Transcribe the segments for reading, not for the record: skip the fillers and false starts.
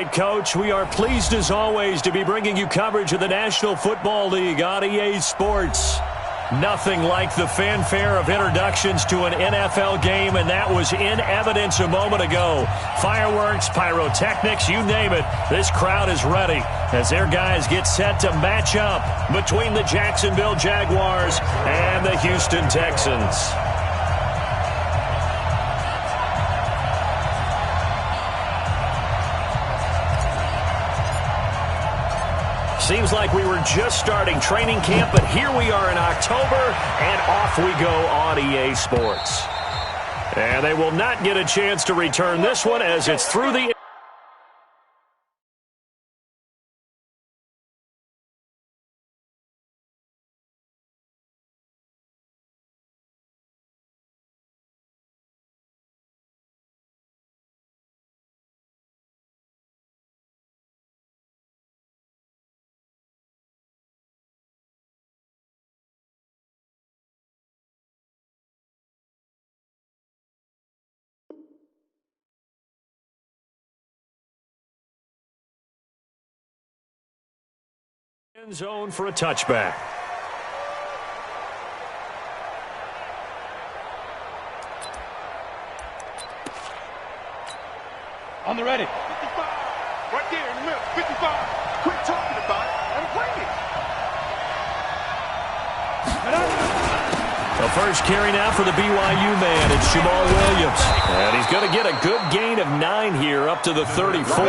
right, Coach. We are pleased, as always, to be bringing you coverage of the National Football League on EA Sports. Nothing like the fanfare of introductions to an NFL game, and that was in evidence a moment ago. Fireworks, pyrotechnics, you name it. This crowd is ready as their guys get set to match up between the Jacksonville Jaguars and the Houston Texans. Seems like we were just starting training camp, but here we are in October, and off we go on EA Sports. And they will not get a chance to return this one as it's through the... end zone for a touchback. On the ready. 55. Right there in the middle. 55. Quit talking about it and play it. The first carry now for the BYU man. It's Jamal Williams. And he's going to get a good gain of 9 here up to the 34.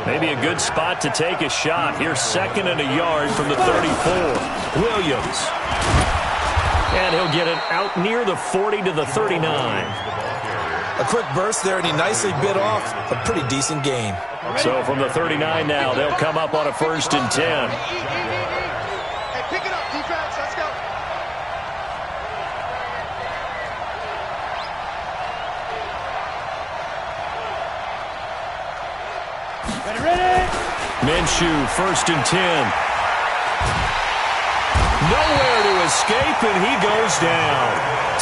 Maybe a good spot to take a shot. Here's 2nd and a yard from the 34. Williams. And he'll get it out near the 40 to the 39. A quick burst there, and he nicely bit off a pretty decent gain. So from the 39 now, they'll come up on a 1st and 10. Hey, pick it up, defense. Let's go. Ready. Minshew, 1st and 10. Nowhere to escape, and he goes down.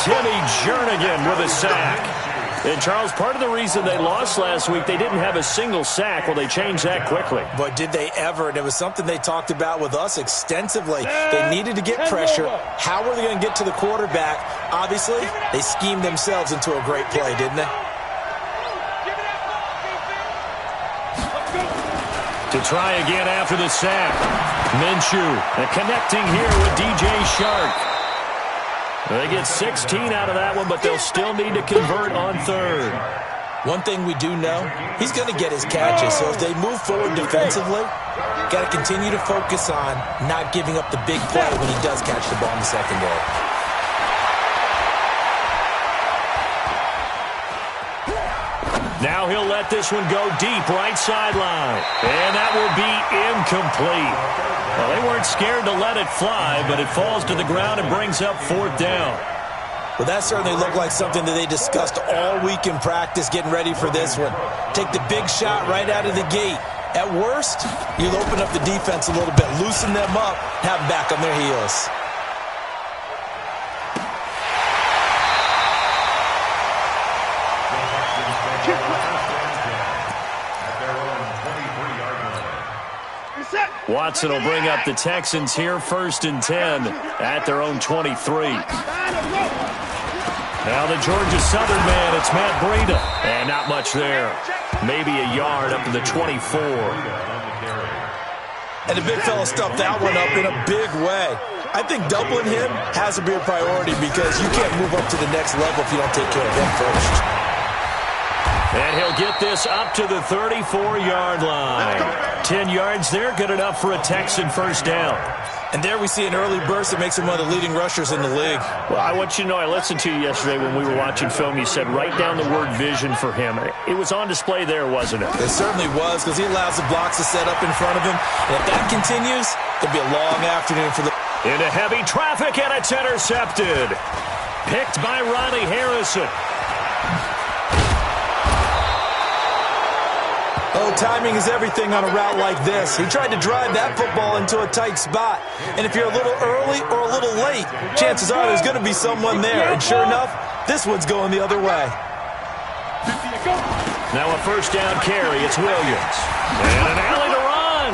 Timmy Jernigan with a sack. And, Charles, part of the reason they lost last week, they didn't have a single sack. Well, they changed that quickly. But did they ever? And it was something they talked about with us extensively. They needed to get pressure. How were they going to get to the quarterback? Obviously, they schemed themselves into a great play, didn't they? To try again after the sack. Minshew, and connecting here with DJ Shark. They get 16 out of that one, but they'll still need to convert on 3rd. One thing we do know, he's going to get his catches. So if they move forward defensively, got to continue to focus on not giving up the big play when he does catch the ball in the secondary. Now he'll let this one go deep right sideline. And that will be incomplete. Well, they weren't scared to let it fly, but it falls to the ground and brings up 4th down. Well, that certainly looked like something that they discussed all week in practice getting ready for this one. Take the big shot right out of the gate. At worst, you'll open up the defense a little bit, loosen them up, have them back on their heels. Watson will bring up the Texans here, 1st and 10 at their own 23. Now the Georgia Southern man, it's Matt Breida. And not much there. Maybe a yard up to the 24. And the big fella stuffed that one up in a big way. I think doubling him has to be a priority because you can't move up to the next level if you don't take care of him first. And he'll get this up to the 34-yard line. 10 yards there, good enough for a Texan 1st down. And there we see an early burst that makes him one of the leading rushers in the league. Well, I want you to know, I listened to you yesterday when we were watching film. You said write down the word vision for him. It was on display there, wasn't it? It certainly was, because he allows the blocks to set up in front of him. And if that continues, it'll be a long afternoon for the... Into heavy traffic, and it's intercepted. Picked by Ronnie Harrison. Oh, timing is everything on a route like this. He tried to drive that football into a tight spot. And if you're a little early or a little late, chances are there's going to be someone there. And sure enough, this one's going the other way. Now a first down carry. It's Williams. And an alley to run.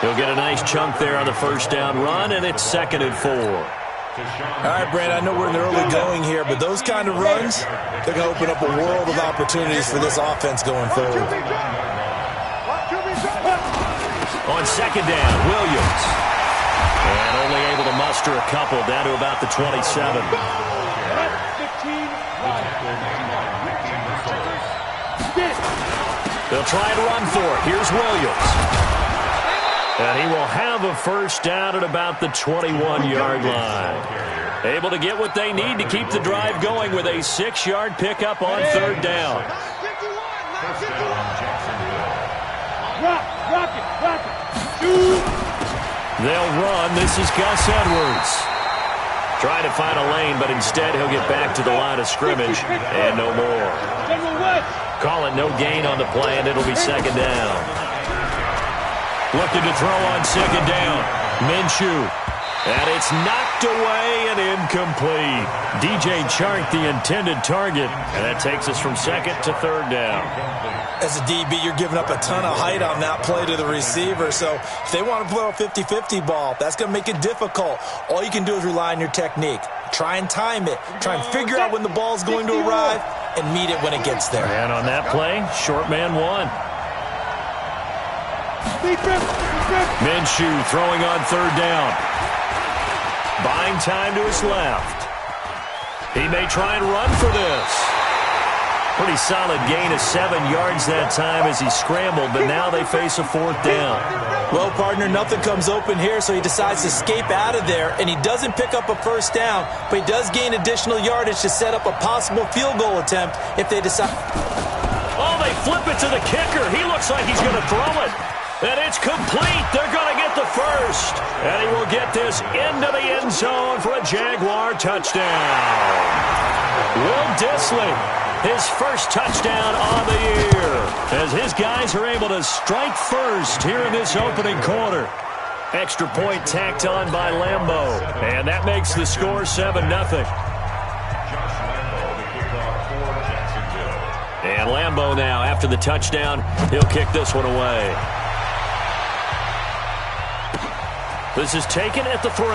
He'll get a nice chunk there on the first down run, and it's 2nd and 4. All right, Brad, I know we're in the early going here, but those kind of runs, they're going to open up a world of opportunities for this offense going forward. On 2nd down, Williams. And only able to muster a couple down to about the 27. They'll try and run for it. Here's Williams. And he will have a first down at about the 21-yard line. Able to get what they need to keep the drive going with a 6-yard pickup on 3rd down. Rock it. They'll run. This is Gus Edwards. Trying to find a lane, but instead he'll get back to the line of scrimmage and no more. Call it no gain on the play, and it'll be 2nd down. Looking to throw on 2nd down. Minshew. And it's knocked away and incomplete. DJ Chark, the intended target. And that takes us from 2nd to 3rd down. As a DB, you're giving up a ton of height on that play to the receiver. So if they want to play a 50-50 ball, that's going to make it difficult. All you can do is rely on your technique. Try and time it. Try and figure out when the ball is going to arrive and meet it when it gets there. And on that play, short man won. Minshew throwing on 3rd down. Buying time to his left. He may try and run for this. Pretty solid gain of 7 yards that time as he scrambled, but now they face a 4th down. Well, partner, nothing comes open here, so he decides to escape out of there, and he doesn't pick up a first down, but he does gain additional yardage to set up a possible field goal attempt if they decide. Oh, they flip it to the kicker. He looks like he's going to throw it. And it's complete. They're going to get the first. And he will get this into the end zone for a Jaguar touchdown. Will Dissly, his first touchdown on the year, as his guys are able to strike first here in this opening quarter. Extra point tacked on by Lambeau. And that makes the score 7-0. And Lambeau now, after the touchdown, he'll kick this one away. This is taken at the 3.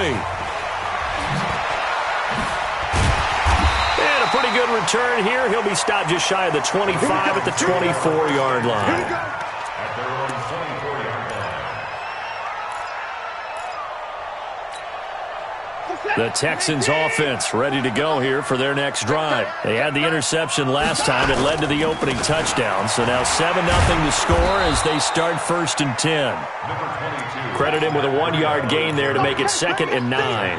And a pretty good return here. He'll be stopped just shy of the 25 at the 24-yard line. The Texans offense ready to go here for their next drive. They had the interception last time. It led to the opening touchdown. So now 7-0 to score as they start 1st and 10. Credit him with a 1-yard gain there to make it 2nd and 9.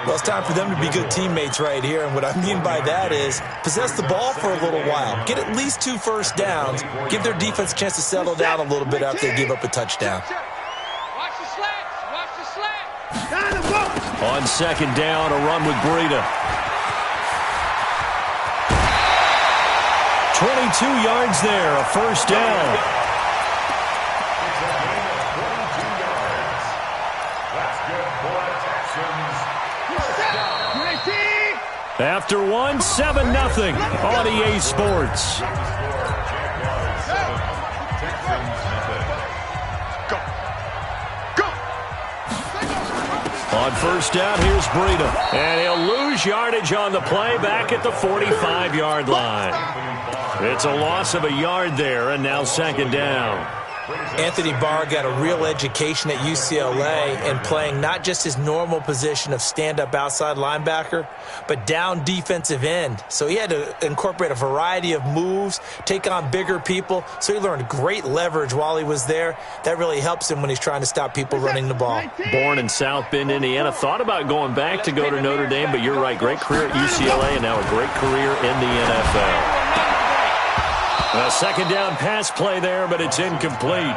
Well, it's time for them to be good teammates right here. And what I mean by that is possess the ball for a little while. Get at least 2 first downs. Give their defense a chance to settle down a little bit after they give up a touchdown. Watch the slants. Watch the slants. On 2nd down, a run with Breida. 22 yards there, a first down. After one, 7-0 on EA Sports. On 1st down, here's Breida. And he'll lose yardage on the play back at the 45-yard line. It's a loss of a yard there, and now 2nd down. Anthony Barr got a real education at UCLA in playing not just his normal position of stand-up outside linebacker, but down defensive end. So he had to incorporate a variety of moves, take on bigger people. So he learned great leverage while he was there. That really helps him when he's trying to stop people running the ball. Born in South Bend, Indiana. Thought about going back to go to Notre Dame, but you're right. Great career at UCLA and now a great career in the NFL. A 2nd down pass play there, but it's incomplete.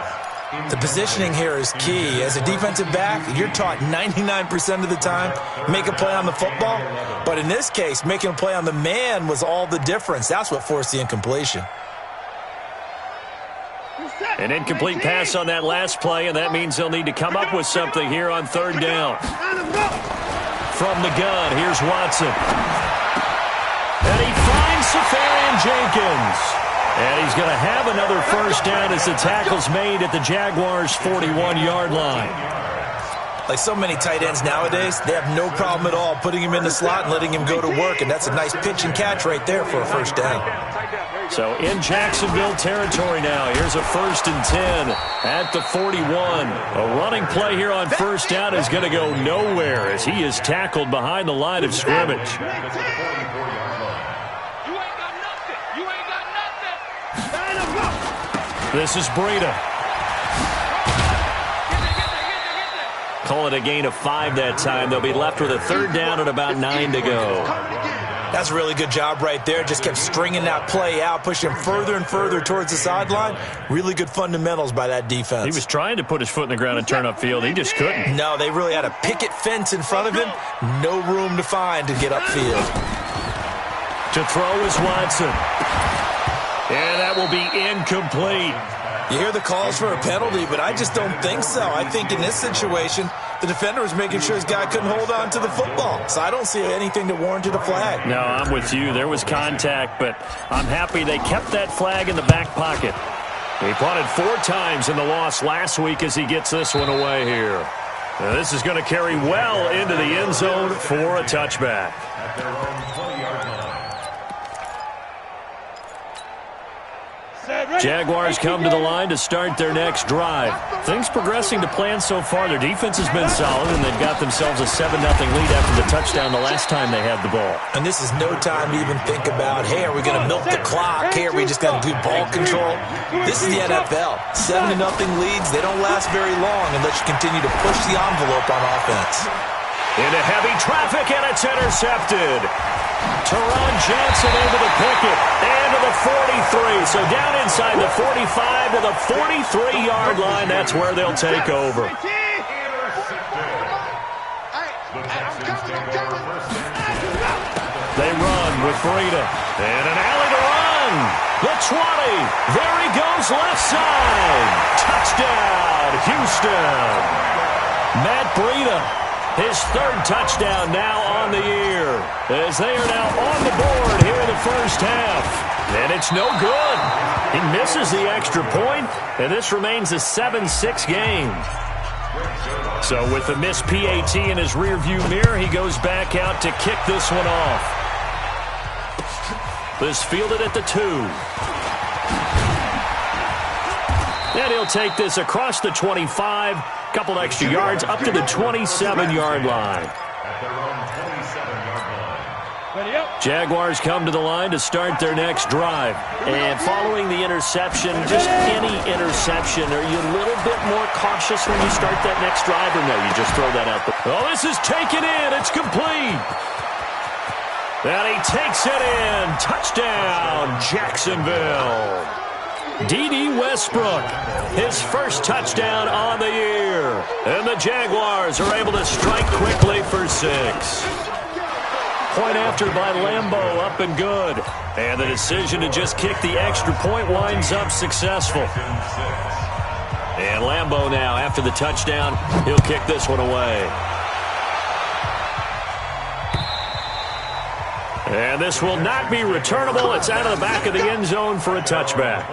The positioning here is key. As a defensive back, you're taught 99% of the time, make a play on the football. But in this case, making a play on the man was all the difference. That's what forced the incompletion. An incomplete pass on that last play, and that means they'll need to come up with something here on 3rd down. From the gun, here's Watson. And he finds Jenkins. And he's going to have another first down as the tackle's made at the Jaguars' 41-yard line. Like so many tight ends nowadays, they have no problem at all putting him in the slot and letting him go to work, and that's a nice pitch and catch right there for a first down. So in Jacksonville territory now, here's a 1st and 10 at the 41. A running play here on first down is going to go nowhere as he is tackled behind the line of scrimmage. This is Breida. Call it a gain of 5 that time. They'll be left with a 3rd down and about 9 to go. That's a really good job right there. Just kept stringing that play out, pushing him further and further towards the sideline. Really good fundamentals by that defense. He was trying to put his foot in the ground and turn upfield. He just couldn't. No, they really had a picket fence in front of him. No room to find to get upfield. To throw is Watson. And that will be incomplete. You hear the calls for a penalty, but I just don't think so. I think in this situation, the defender was making sure his guy couldn't hold on to the football. So I don't see anything that warranted a flag. No, I'm with you. There was contact, but I'm happy they kept that flag in the back pocket. He punted 4 times in the loss last week as he gets this one away here. Now, this is going to carry well into the end zone for a touchback. Jaguars come to the line to start their next drive. Things progressing to plan so far. Their defense has been solid, and they've got themselves a 7-0 lead after the touchdown the last time they had the ball. And this is no time to even think about, hey, are we going to milk the clock? Hey, are we just going to do ball control? This is the NFL. 7-0 leads, they don't last very long unless you continue to push the envelope on offense. Into heavy traffic, and it's intercepted. Teron Johnson able to pick it, and to the 43. So down inside the 45 to the 43-yard line. That's where they'll take over. They run with Breida, and an alley to run. The 20. There he goes, left side. Touchdown, Houston. Matt Breida. His 3rd touchdown now on the year, as they are now on the board here in the first half. And it's no good. He misses the extra point, and this remains a 7-6 game. So with the missed PAT in his rearview mirror, he goes back out to kick this one off. This fielded at the 2. And he'll take this across the 25, couple extra yards, up to the 27-yard line. Jaguars come to the line to start their next drive. And following the interception, just any interception, are you a little bit more cautious when you start that next drive, or no, you just throw that out? Oh, this is taken in. It's complete. And he takes it in. Touchdown, Jacksonville. D.D. Westbrook, his first touchdown on the year. And the Jaguars are able to strike quickly for 6. Point after by Lambeau, up and good. And the decision to just kick the extra point winds up successful. And Lambeau now, after the touchdown, he'll kick this one away. And this will not be returnable. It's out of the back of the end zone for a touchback.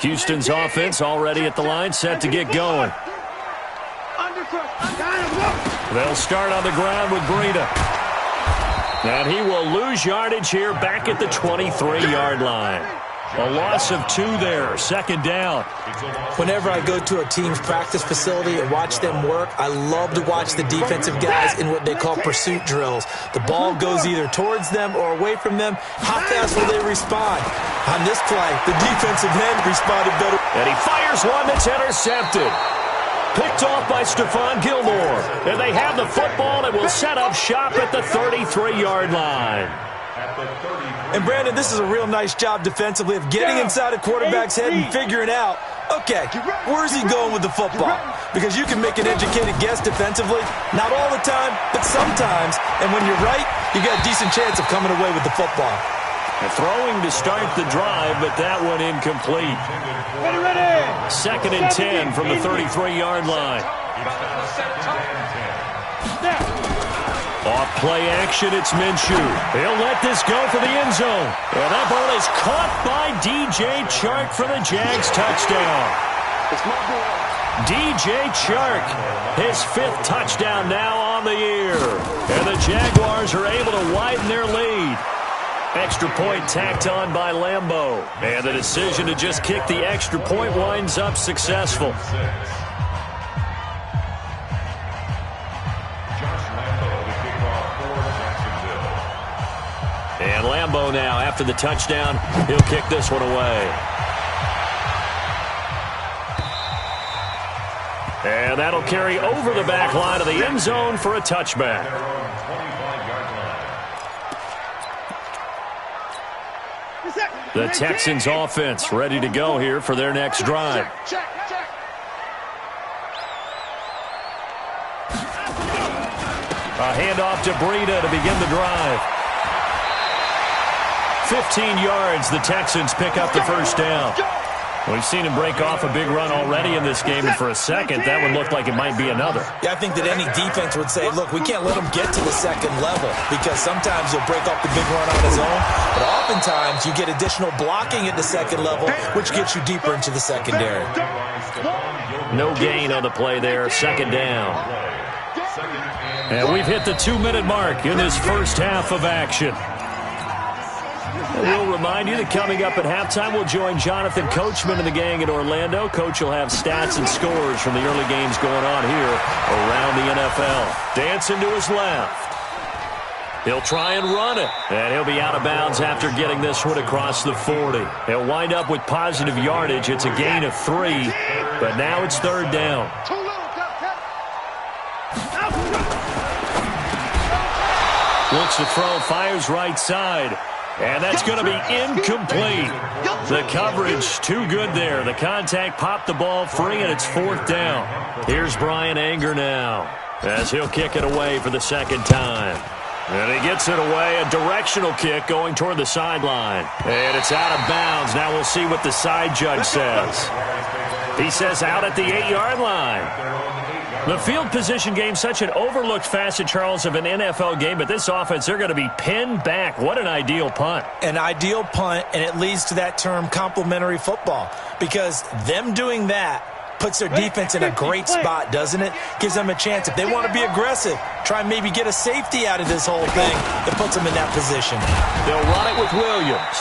Houston's offense already at the line, set to get going. They'll start on the ground with Breida. And he will lose yardage here back at the 23-yard line. A loss of 2 there, 2nd down. Whenever I go to a team's practice facility and watch them work, I love to watch the defensive guys in what they call pursuit drills. The ball goes either towards them or away from them. How fast will they respond? On this play, the defensive end responded better. And he fires one that's intercepted. Picked off by Stephon Gilmore. And they have the football and will set up shop at the 33-yard line. And, Brandon, this is a real nice job defensively of getting inside a quarterback's head and figuring out, okay, where's he going with the football? Because you can make an educated guess defensively, not all the time, but sometimes. And when you're right, you got a decent chance of coming away with the football. And throwing to start the drive, but that one incomplete. Ready. 2nd and 10 from the 33-yard line. Off play action, it's Minshew. He'll let this go for the end zone. And that ball is caught by DJ Chark for the Jags touchdown. DJ Chark, his 5th touchdown now on the year. And the Jaguars are able to widen their lead. Extra point tacked on by Lambeau. And the decision to just kick the extra point winds up successful. And Lambeau now, after the touchdown, he'll kick this one away. And that'll carry over the back line of the end zone for a touchback. The Texans offense ready to go here for their next drive. A handoff to Breida to begin the drive. 15 yards, the Texans pick up the first down. We've seen him break off a big run already in this game, and for a second, that one looked like it might be another. Yeah, I think that any defense would say, look, we can't let him get to the second level because sometimes he'll break off the big run on his own, but oftentimes you get additional blocking at the second level, which gets you deeper into the secondary. No gain on the play there, 2nd down. And we've hit the 2-minute mark in this first half of action. We'll remind you that coming up at halftime, we'll join Jonathan Coachman and the gang in Orlando. Coach will have stats and scores from the early games going on here around the NFL. Dancing to his left. He'll try and run it, and he'll be out of bounds after getting this one across the 40. He'll wind up with positive yardage. It's a gain of 3, but now it's 3rd down. Looks to throw, fires right side. And that's going to be incomplete. The coverage too good there. The contact popped the ball free, and it's 4th down. Here's Brian Anger now as he'll kick it away for the 2nd time. And he gets it away, a directional kick going toward the sideline. And it's out of bounds. Now we'll see what the side judge says. He says out at the 8-yard line. The field position game, such an overlooked facet, Charles, of an NFL game, but this offense, they're going to be pinned back. What an ideal punt. An ideal punt, and it leads to that term complementary football, because them doing that puts their defense in a great spot, doesn't it? Gives them a chance. If they want to be aggressive, try and maybe get a safety out of this whole thing. It puts them in that position. They'll run it with Williams.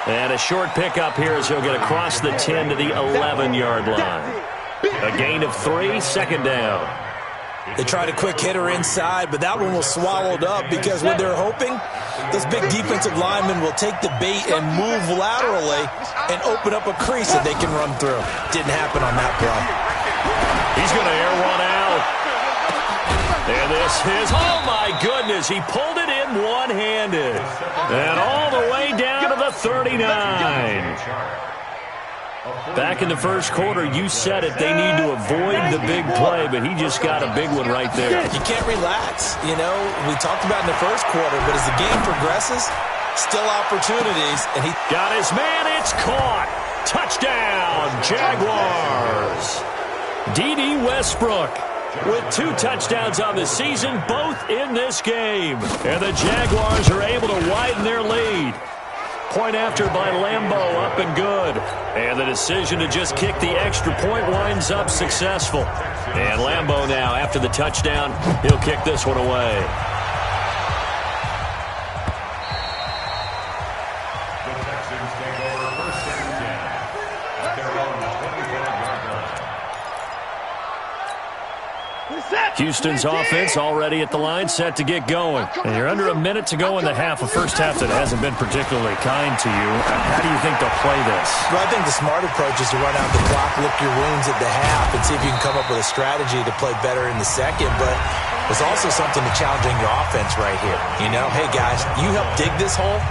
And a short pickup here as he'll get across the 10 to the 11-yard line. A gain of 3, 2nd down. They tried a quick hitter inside, but that one was swallowed up because what they're hoping, those big defensive linemen will take the bait and move laterally and open up a crease that they can run through. Didn't happen on that play. He's going to air one out. And this is, oh my goodness, he pulled it in one-handed. And all the way down to the 39. Back in the first quarter, you said it, they need to avoid the big play, but he just got a big one right there. You can't relax. You know, we talked about in the first quarter, but as the game progresses, still opportunities, and he got his man, it's caught. Touchdown, Jaguars. D.D. Westbrook with 2 touchdowns on the season, both in this game. And the Jaguars are able to widen their lead. Point after by Lambeau, up and good. And the decision to just kick the extra point winds up successful. And Lambeau now, after the touchdown, he'll kick this one away. The Texans take over 1st and 10 at their own 25-yard line. Houston's offense already at the line, set to get going. And you're under a minute to go in the half, a first half that hasn't been particularly kind to you. How do you think they'll play this? Well, I think the smart approach is to run out the clock, lick your wounds at the half, and see if you can come up with a strategy to play better in the second. But there's also something to challenging your offense right here. You know, hey, guys, you help dig this hole.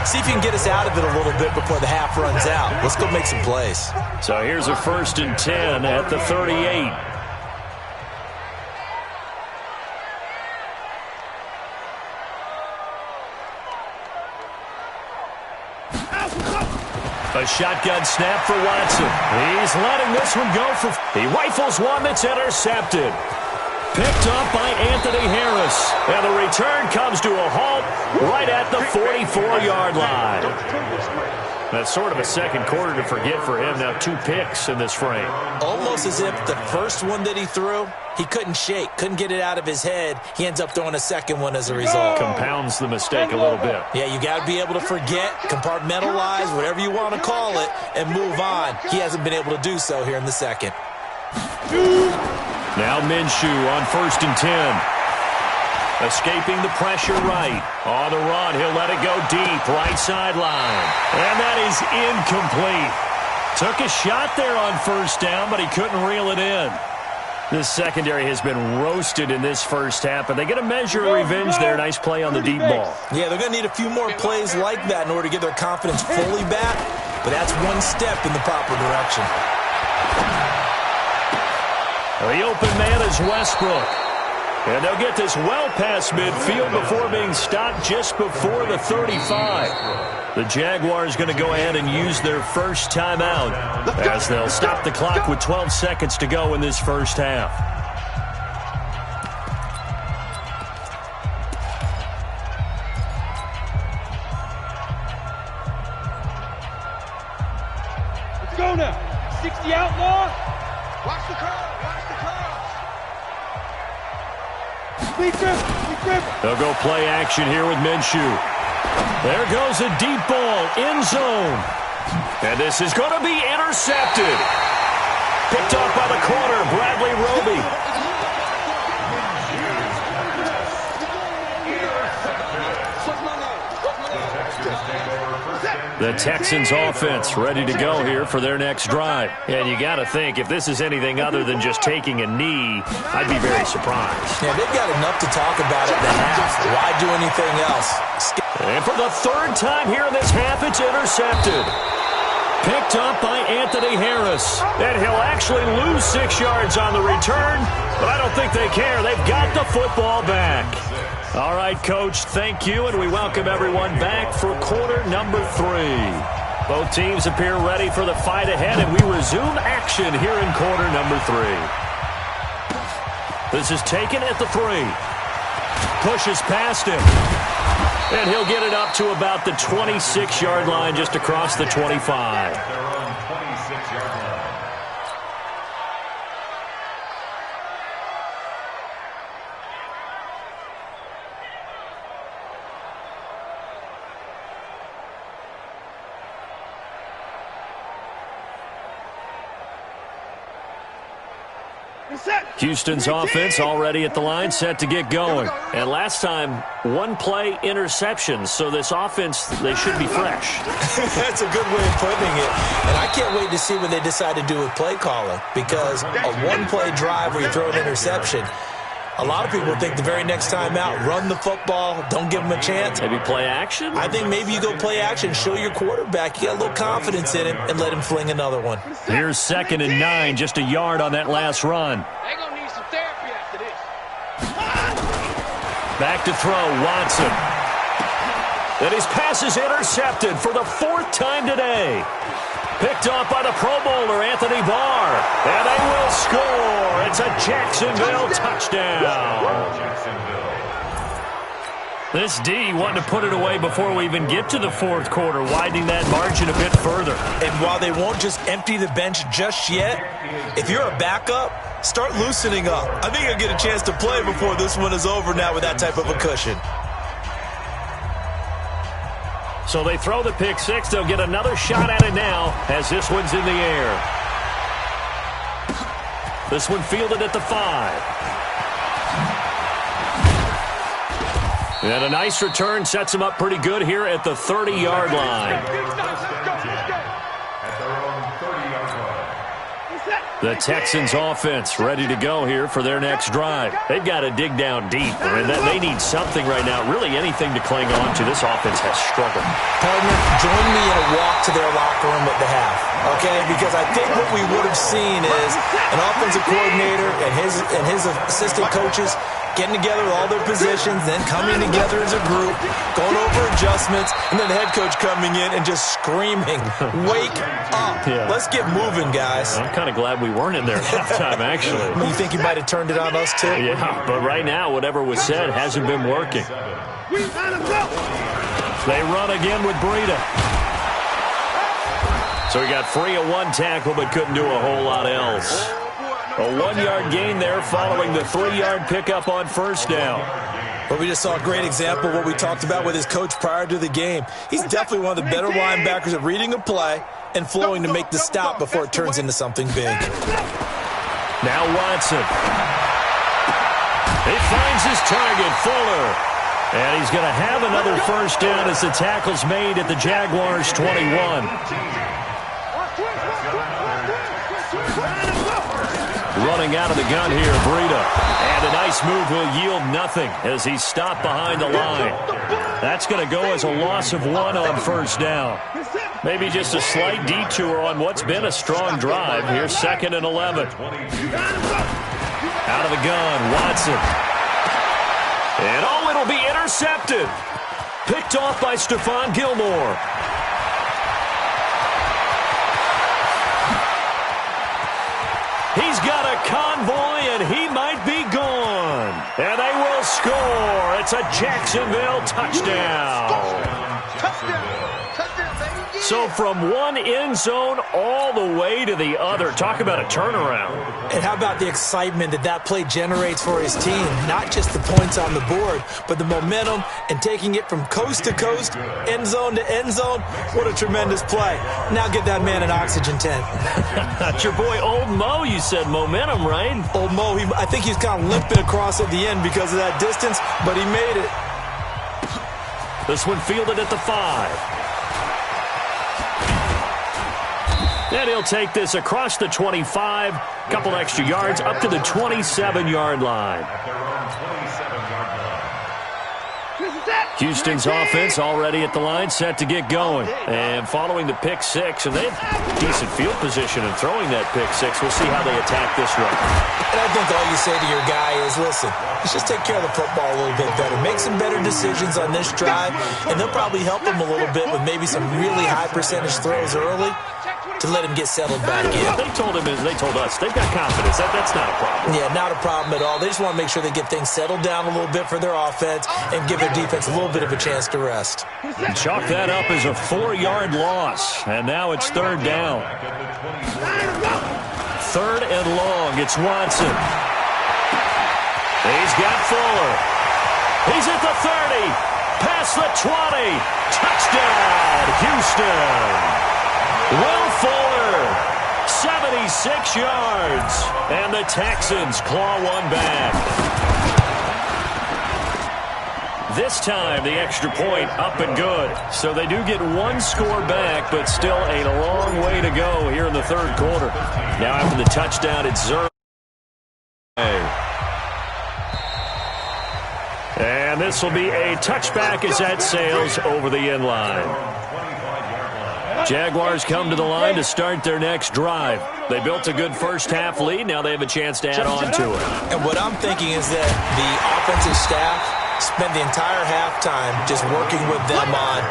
See if you can get us out of it a little bit before the half runs out. Let's go make some plays. So here's a 1st and 10 at the 38. A shotgun snap for Watson. He's letting this one go for... He rifles one that's intercepted. Picked up by Anthony Harris. And the return comes to a halt right at the 44-yard line. That's sort of a second quarter to forget for him. Now 2 picks in this frame. Almost as if the first one that he threw, he couldn't shake, couldn't get it out of his head. He ends up throwing a second one as a result. Compounds the mistake a little bit. Yeah, you got to be able to forget, compartmentalize, whatever you want to call it, and move on. He hasn't been able to do so here in the second. Now Minshew on 1st and 10. Escaping the pressure right. On the run, he'll let it go deep, right sideline. And that is incomplete. Took a shot there on 1st down, but he couldn't reel it in. This secondary has been roasted in this first half, but they get a measure of revenge there. Nice play on the deep ball. Yeah, they're going to need a few more plays like that in order to get their confidence fully back, but that's one step in the proper direction. The open man is Westbrook. And they'll get this well past midfield before being stopped just before the 35. The Jaguars going to go ahead and use their first timeout as they'll stop the clock with 12 seconds to go in this first half. Let's go now. 60 outlaw. Watch the curve. Watch the curve. They'll go play action here with Minshew. There goes a deep ball, end zone. And this is going to be intercepted. Picked off by the corner, Bradley Roby. The Texans offense ready to go here for their next drive. And you got to think, if this is anything other than just taking a knee, I'd be very surprised. Yeah, they've got enough to talk about at the half. Why do anything else? And for the 3rd time here in this half, it's intercepted. Picked up by Anthony Harris. And he'll actually lose 6 yards on the return, but I don't think they care. They've got the football back. All right, Coach, thank you, and we welcome everyone back for quarter number 3. Both teams appear ready for the fight ahead, and we resume action here in quarter number 3. This is taken at the 3. Pushes past him. And he'll get it up to about the 26-yard line, just across the 25. Houston's offense already at the line, set to get going. And last time, 1 play interception, so this offense, they should be fresh. That's a good way of putting it. And I can't wait to see what they decide to do with play calling, because a 1-play drive where you throw an interception, a lot of people think the very next time out, run the football, don't give them a chance. Maybe play action? I think maybe you go play action, show your quarterback you got a little confidence in him, and let him fling another one. Here's 2nd and 9, just a yard on that last run. They're going to need some therapy after this. Back to throw, Watson. And his pass is intercepted for the 4th time today. Picked off by the Pro Bowler, Anthony Barr. And they will score. It's a Jacksonville touchdown. This D wanting to put it away before we even get to the 4th quarter, widening that margin a bit further. And while they won't just empty the bench just yet, if you're a backup, start loosening up. I think you'll get a chance to play before this one is over now with that type of a cushion. So they throw the pick 6. They'll get another shot at it now as this one's in the air. This one fielded at the 5. And a nice return sets him up pretty good here at the 30-yard line. At their own 30-yard line. The Texans offense ready to go here for their next drive. They've got to dig down deep. I mean, they need something right now, really anything to cling on to. This offense has struggled. Partner, join me in a walk to their locker room at the half, okay? Because I think what we would have seen is an offensive coordinator and his assistant coaches getting together with all their positions, then coming together as a group, going over adjustments, and then the head coach coming in and just screaming, wake up. Yeah. Let's get moving, guys. I'm kind of glad we weren't in there at halftime, actually. You think he might have turned it on us, too? Yeah, but right now, whatever was said hasn't been working. They run again with Breida. So he got free of one tackle, but couldn't do a whole lot else. A 1-yard gain there following the 3-yard pickup on first down. But we just saw a great example of what we talked about with his coach prior to the game. He's definitely one of the better linebackers at reading a play and flowing to make the stop before it turns into something big. Now Watson. He finds his target, Fuller. And he's going to have another first down as the tackle's made at the Jaguars' 21. Running out of the gun here, Breida. And a nice move will yield nothing as he's stopped behind the line. That's going to go as a loss of 1 on first down. Maybe just a slight detour on what's been a strong drive. Here's 2nd and 11. Out of the gun, Watson. And it'll be intercepted. Picked off by Stephon Gilmore. He's got a convoy, and he might be gone. And they will score. It's a Jacksonville touchdown. So from one end zone all the way to the other. Talk about a turnaround. And how about the excitement that play generates for his team? Not just the points on the board, but the momentum and taking it from coast to coast, end zone to end zone. What a tremendous play. Now get that man an oxygen tent. That's your boy Old Mo. You said momentum, right? Old Mo, I think he's kind of limping across at the end because of that distance, but he made it. This one fielded at the 5. And he'll take this across the 25, couple extra yards, up to the 27-yard line. Houston's offense already at the line, set to get going. And following the pick 6, and they have decent field position in throwing that pick 6. We'll see how they attack this run. And I think all you say to your guy is, listen, let's just take care of the football a little bit better. Make some better decisions on this drive, and they'll probably help him a little bit with maybe some really high percentage throws early to let him get settled back in. They told us, they've got confidence. That's not a problem. Yeah, not a problem at all. They just want to make sure they get things settled down a little bit for their offense and give their defense a little bit of a chance to rest. Chalk that up as a 4-yard loss, and now it's 3rd down. 3rd and long, it's Watson. He's got Fuller. He's at the 30, past the 20. Touchdown, Houston. Will Fuller, 76 yards, and the Texans claw one back. This time, the extra point up and good. So they do get one score back, but still a long way to go here in the 3rd quarter. Now after the touchdown, it's Zerl. And this will be a touchback as that sails over the end line. Jaguars come to the line to start their next drive. They built a good first-half lead. Now they have a chance to add on to it. And what I'm thinking is that the offensive staff spent the entire halftime just working with them on,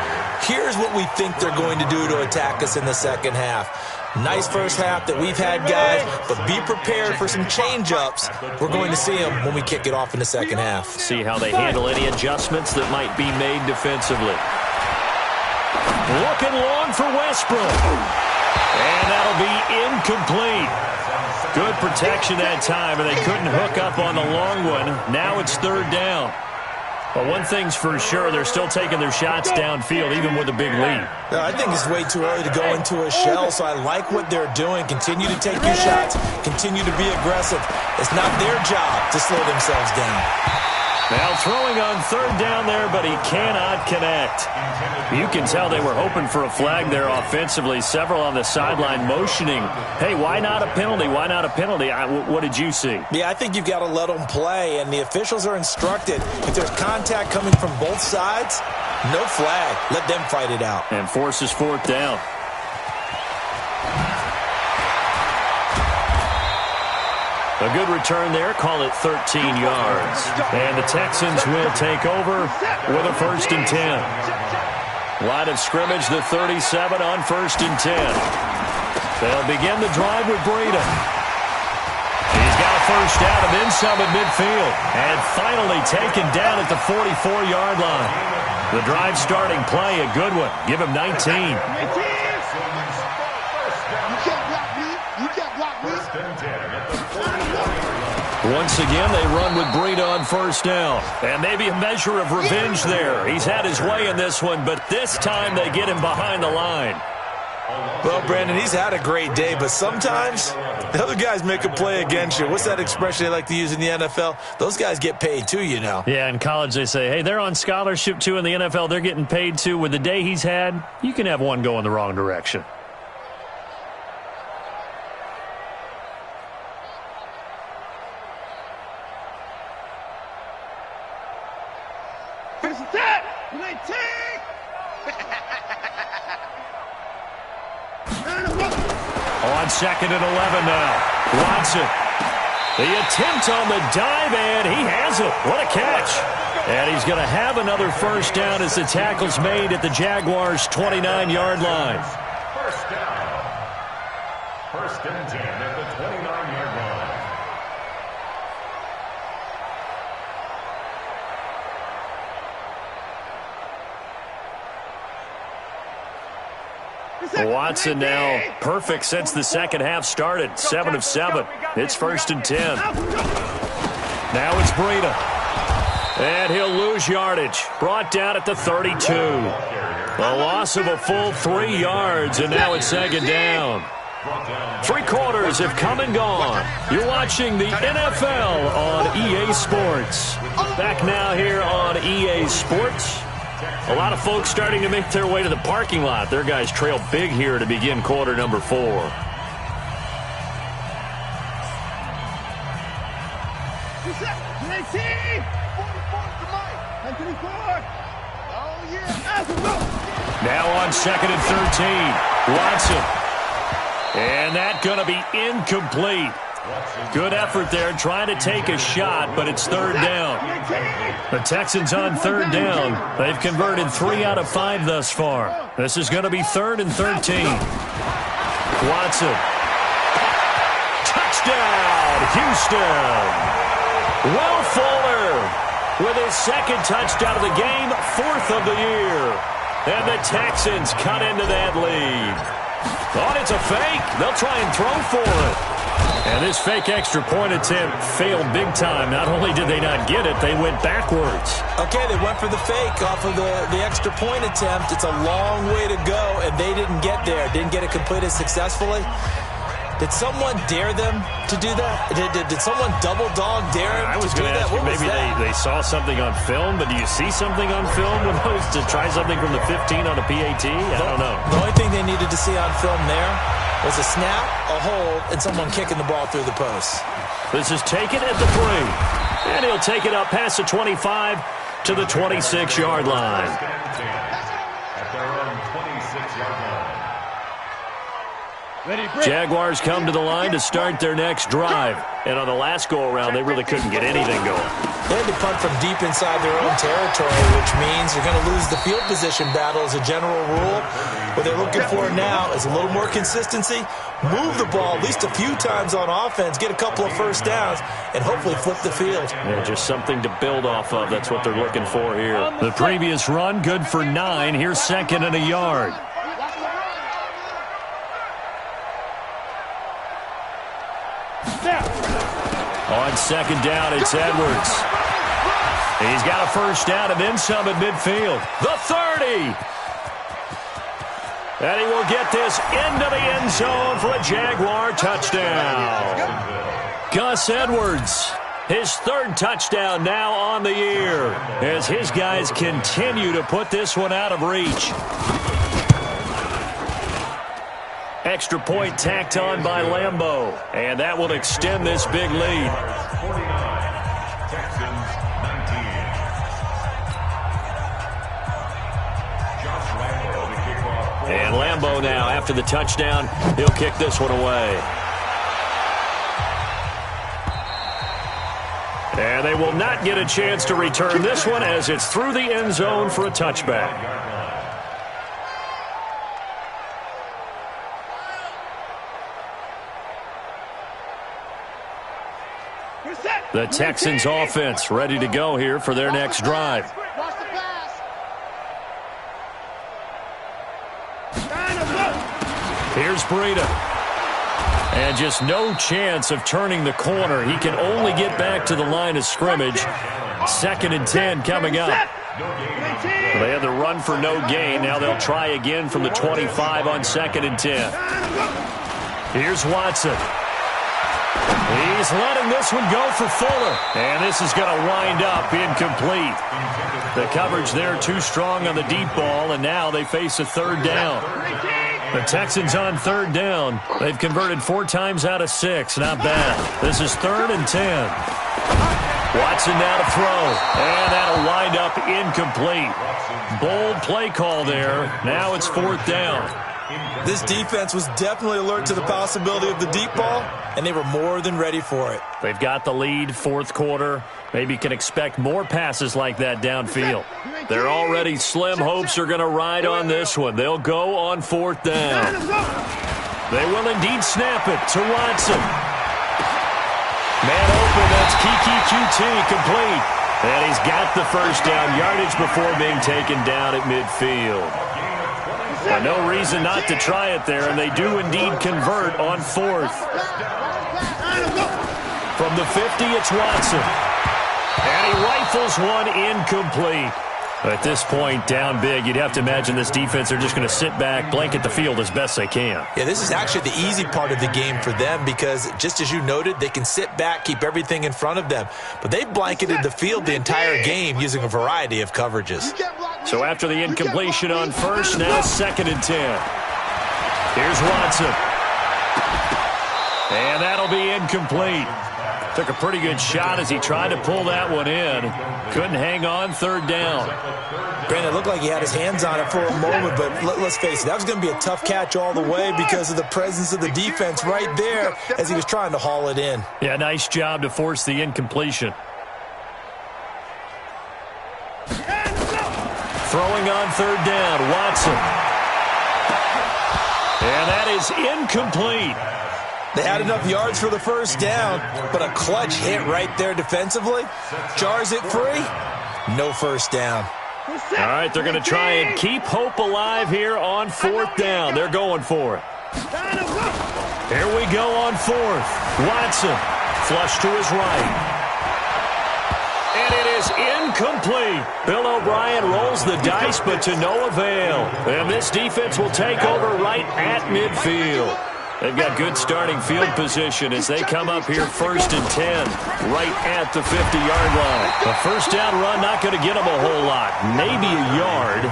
here's what we think they're going to do to attack us in the second half. Nice first half that we've had, guys, but be prepared for some change-ups. We're going to see them when we kick it off in the second half. See how they handle any adjustments that might be made defensively. Looking long for Westbrook. And that'll be incomplete. Good protection that time, and they couldn't hook up on the long one. Now it's 3rd down. But one thing's for sure, they're still taking their shots downfield, even with a big lead. No, I think it's way too early to go into a shell, so I like what they're doing. Continue to take your shots. Continue to be aggressive. It's not their job to slow themselves down. Now throwing on third down there, but he cannot connect. You can tell they were hoping for a flag there offensively. Several on the sideline motioning, hey, why not a penalty? Why not a penalty? What did you see? Yeah, I think you've got to let them play, and the officials are instructed. If there's contact coming from both sides, no flag. Let them fight it out. And forces fourth down. A good return there. Call it 13 yards. And the Texans will take over with a 1st and 10. Line of scrimmage, the 37 on 1st and 10. They'll begin the drive with Breida. He's got a first down and then some at midfield. And finally taken down at the 44-yard line. The drive starting play, a good one. Give him 19. Once again, they run with Breida on 1st down. And maybe a measure of revenge there. He's had his way in this one, but this time they get him behind the line. Well, Brandon, he's had a great day, but sometimes the other guys make a play against you. What's that expression they like to use in the NFL? Those guys get paid too, you know. Yeah, in college they say, hey, they're on scholarship too. In the NFL, they're getting paid too. With the day he's had, you can have one go in the wrong direction. On 2nd and 11 now. Watson. The attempt on the dive, and he has it. What a catch. And he's going to have another first down as the tackle's made at the Jaguars' 29-yard line. First down. 1st and 10 at the 29-yard line. Watson now perfect since the second half started. 7 of 7. It's 1st and 10. Now it's Breida. And he'll lose yardage. Brought down at the 32. A loss of a full 3 yards, and now it's 2nd down. 3 quarters have come and gone. You're watching the NFL on EA Sports. Back now here on EA Sports. A lot of folks starting to make their way to the parking lot. Their guys trail big here to begin quarter number 4. Now on 2nd and 13. Watson. And that going to be incomplete. Good effort there, trying to take a shot, but it's 3rd down. The Texans on 3rd down. They've converted 3 out of 5 thus far. This is going to be 3rd and 13. Watson. Touchdown, Houston. Will Fuller with his 2nd touchdown of the game, 4th of the year. And the Texans cut into that lead. Thought it's a fake. They'll try and throw for it. And this fake extra point attempt failed big time. Not only did they not get it, they went backwards. Okay, they went for the fake off of the extra point attempt. It's a long way to go, and they didn't get there. Didn't get it completed successfully. Did someone dare them to do that? Did someone double dog dare them to do that? I was going to ask you, maybe they saw something on film, but do you see something on film when those to try something from the 15 on a PAT? I don't know. The only thing they needed to see on film there was a snap, a hold, and someone kicking the ball through the post. This is taken at the 3. And he'll take it up past the 25 to the 26-yard line. At their own 26-yard line. Jaguars come to the line to start their next drive. And on the last go-around, they really couldn't get anything going. They had to punt from deep inside their own territory, which means you're going to lose the field position battle as a general rule. What they're looking for now is a little more consistency, move the ball at least a few times on offense, get a couple of first downs, and hopefully flip the field. Yeah, just something to build off of. That's what they're looking for here. The previous run, good for 9. Here's 2nd and a yard. On 2nd down, it's Edwards. He's got a first down and then some at midfield. The 30. And he will get this into the end zone for a Jaguar touchdown. Gus Edwards. His third touchdown now on the year as his guys continue to put this one out of reach. Extra point tacked on by Lambeau, and that will extend this big lead. 49, Texans 19. Josh Lambeau, the kickoff. And Lambeau now, after the touchdown, he'll kick this one away. And they will not get a chance to return this one as it's through the end zone for a touchback. The Texans offense ready to go here for their next drive. Here's Breida. And just no chance of turning the corner. He can only get back to the line of scrimmage. 2nd and 10 coming up. They had the run for no gain. Now they'll try again from the 25 on 2nd and 10. Here's Watson. He's letting this one go for Fuller. And this is going to wind up incomplete. The coverage there too strong on the deep ball, and now they face a 3rd down. The Texans on 3rd down. They've converted 4 times out of 6. Not bad. This is 3rd and 10. Watson now to throw. And that'll wind up incomplete. Bold play call there. Now it's 4th down. This defense was definitely alert to the possibility of the deep ball, and they were more than ready for it. They've got the lead, 4th quarter. Maybe can expect more passes like that downfield. They're already slim hopes are going to ride on this one. They'll go on 4th down. They will indeed snap it to Watson. Man open, that's Kiki QT complete. And he's got the first down yardage before being taken down at midfield. No reason not to try it there, and they do indeed convert on 4th. From the 50, it's Watson. And he rifles one incomplete. At this point, down big, you'd have to imagine this defense, they're just going to sit back, blanket the field as best they can. Yeah, this is actually the easy part of the game for them because, just as you noted, they can sit back, keep everything in front of them. But they've blanketed the field the entire game using a variety of coverages. So after the incompletion on 1st, now 2nd and 10. Here's Watson. And that'll be incomplete. Took a pretty good shot as he tried to pull that one in. Couldn't hang on 3rd down. Granted, it looked like he had his hands on it for a moment, but let's face it, that was going to be a tough catch all the way because of the presence of the defense right there as he was trying to haul it in. Yeah, nice job to force the incompletion. Throwing on 3rd down, Watson. And that is incomplete. They had enough yards for the first down, but a clutch hit right there defensively. Jars it free, no first down. All right, they're going to try and keep hope alive here on 4th down. They're going for it. Here we go on 4th. Watson, flush to his right. And it is incomplete. Bill O'Brien rolls the dice, but to no avail. And this defense will take over right at midfield. They've got good starting field position as they come up here 1st and 10, right at the 50-yard line. A first down run not going to get them a whole lot, maybe a yard.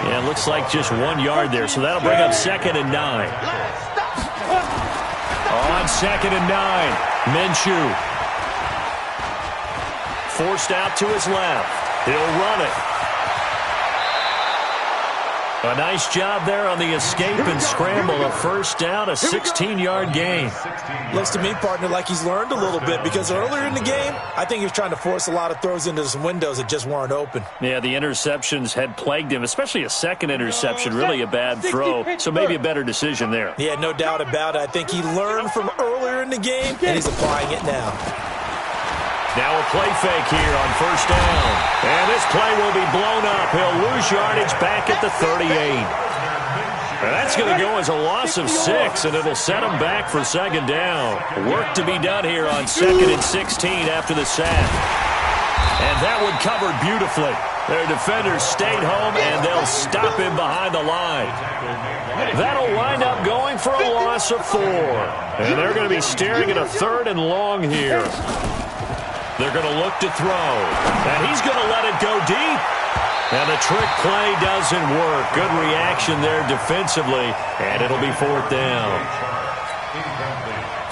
And it looks like just 1 yard there, so that'll bring up 2nd and 9. On 2nd and 9, Minshew. Forced out to his left. He'll run it. A nice job there on the escape and scramble. A first down, a 16-yard gain. Looks to me, partner, like he's learned a little bit because earlier in the game, I think he was trying to force a lot of throws into some windows that just weren't open. Yeah, the interceptions had plagued him, especially a second interception, really a bad throw. So maybe a better decision there. Yeah, no doubt about it. I think he learned from earlier in the game, and he's applying it now. Now a play fake here on first down. And this play will be blown up. He'll lose yardage back at the 38. And that's going to go as a loss of 6, and it'll set him back for 2nd down. Work to be done here on 2nd and 16 after the sack. And that one covered beautifully. Their defenders stayed home, and they'll stop him behind the line. That'll wind up going for a loss of 4. And they're going to be staring at a 3rd and long here. They're going to look to throw. And he's going to let it go deep. And the trick play doesn't work. Good reaction there defensively. And it'll be fourth down.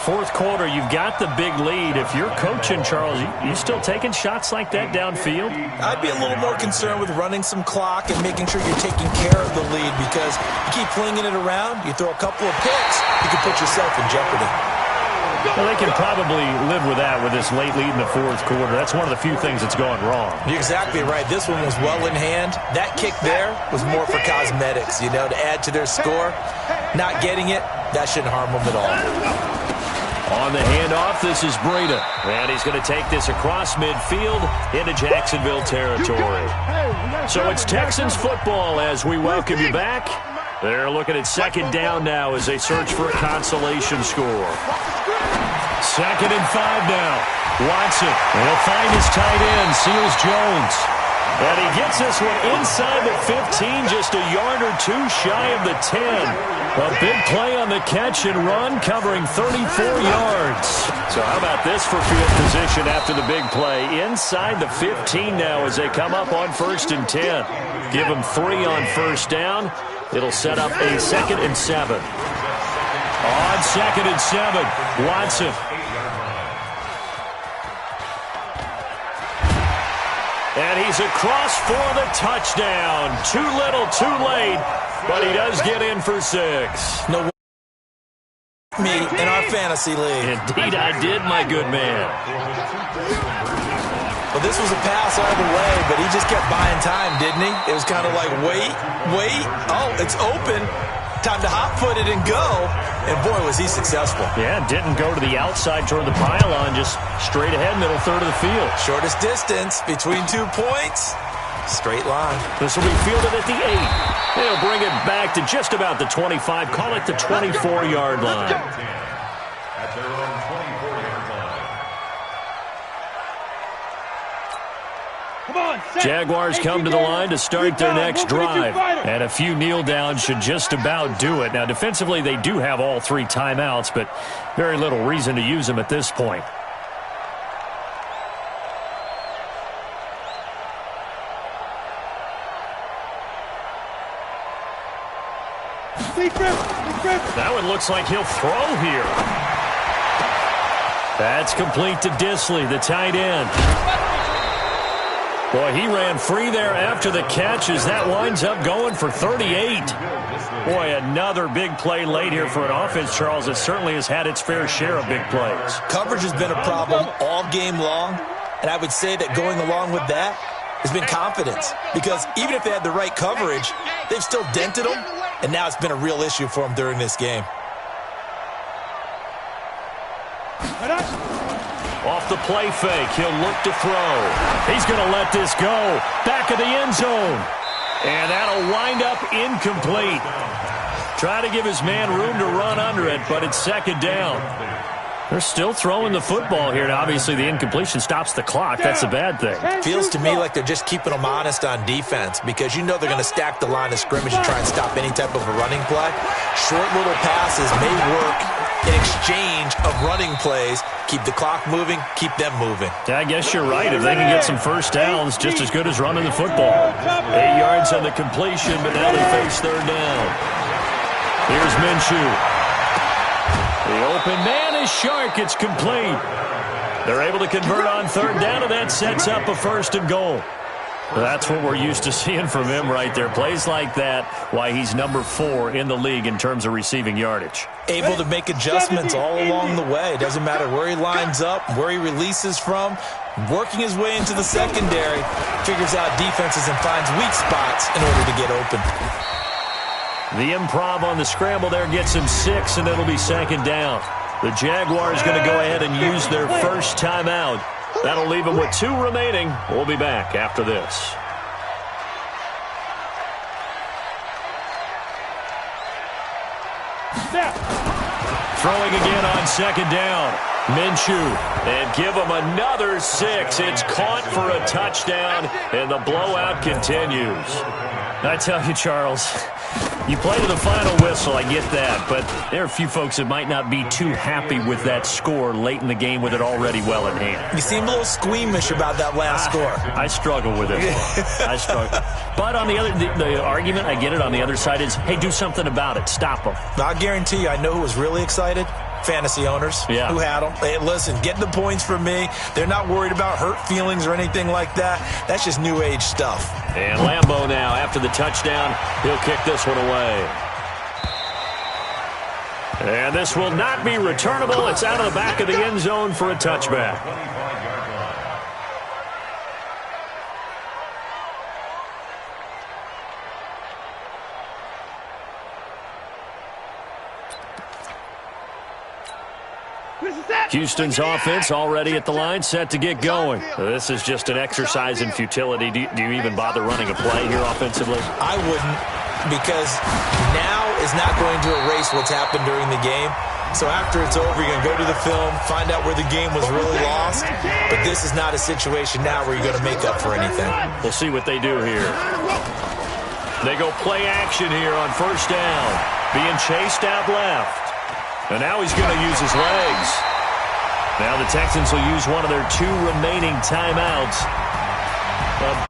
Fourth quarter, you've got the big lead. If you're coaching, Charles, you still taking shots like that downfield? I'd be a little more concerned with running some clock and making sure you're taking care of the lead, because you keep flinging it around, you throw a couple of picks, you can put yourself in jeopardy. Well, they can probably live with that with this late lead in the fourth quarter. That's one of the few things that's gone wrong. You're exactly right. This one was well in hand. That kick there was more for cosmetics, to add to their score. Not getting it, that shouldn't harm them at all. On the handoff, this is Breida. And he's going to take this across midfield into Jacksonville territory. So it's Texans football as we welcome you back. They're looking at second down now as they search for a consolation score. 2nd and 5 now. Watson will find his tight end, Seals Jones. And he gets this one inside the 15, just a yard or two shy of the 10. A big play on the catch and run, covering 34 yards. So how about this for field position after the big play? Inside the 15 now as they come up on 1st and 10. Give them 3 on first down. It'll set up a 2nd and 7. On 2nd and 7, Watson. And he's across for the touchdown. Too little, too late, but he does get in for 6. No, me in our fantasy league. Indeed I did, my good man. Well, this was a pass all the way, but he just kept buying time, didn't he? It was kind of like, wait. Oh, it's open. Time to hot-foot it and go. And, boy, was he successful. Yeah, didn't go to the outside toward the pylon, just straight ahead, middle third of the field. Shortest distance between 2 points. Straight line. This will be fielded at the 8. They'll bring it back to just about the 25. Call it the 24-yard line. At their own 24-yard line. Jaguars come to the line to start their next drive. And a few kneel downs should just about do it. Now, defensively, they do have all 3 timeouts, but very little reason to use them at this point. That one looks like he'll throw here. That's complete to Disley, the tight end. Boy, he ran free there after the catch as that winds up going for 38. Boy, another big play late here for an offense, Charles, that certainly has had its fair share of big plays. Coverage has been a problem all game long, and I would say that going along with that has been confidence, because even if they had the right coverage, they've still dented them, and now it's been a real issue for them during this game. Off the play fake, he'll look to throw. He's going to let this go. Back of the end zone. And that'll wind up incomplete. Try to give his man room to run under it, but it's 2nd down. They're still throwing the football here, and obviously the incompletion stops the clock. That's a bad thing. Feels to me like they're just keeping them honest on defense, because you know they're going to stack the line of scrimmage and try and stop any type of a running play. Short little passes may work in exchange of running plays. Keep the clock moving, keep them moving. Yeah, I guess you're right. If they can get some first downs, just as good as running the football. 8 yards on the completion, but now they face 3rd down. Here's Minshew. The open man is Shark. It's complete. They're able to convert on 3rd down, and that sets up a 1st and goal. That's what we're used to seeing from him right there. Plays like that, why he's number 4 in the league in terms of receiving yardage. Able to make adjustments all along the way. Doesn't matter where he lines up, where he releases from. Working his way into the secondary, figures out defenses and finds weak spots in order to get open. The improv on the scramble there gets him 6, and it'll be 2nd down. The Jaguars going to go ahead and use their first timeout. That'll leave them with 2 remaining. We'll be back after this. Throwing again on 2nd down. Minshew, and give him another 6. It's caught for a touchdown, and the blowout continues. I tell you, Charles, you play to the final whistle, I get that, but there are a few folks that might not be too happy with that score late in the game with it already well in hand. You seem a little squeamish about that last score. I struggle with it. I struggle. But on the argument, I get it, on the other side is, hey, do something about it. Stop them. I guarantee you, I know who was really excited. Fantasy owners who had them. Hey, listen, get the points from me. They're not worried about hurt feelings or anything like that. That's just new age stuff. And Lambeau now, after the touchdown, he'll kick this one away. And this will not be returnable. It's out of the back of the end zone for a touchback. Houston's offense already at the line, set to get going. This is just an exercise in futility. Do you even bother running a play here offensively? I wouldn't, because now is not going to erase what's happened during the game. So after it's over, you're going to go to the film, find out where the game was really lost. But this is not a situation now where you're going to make up for anything. We'll see what they do here. They go play action here on first down. Being chased out left. And now he's going to use his legs. Now the Texans will use one of their 2 remaining timeouts. A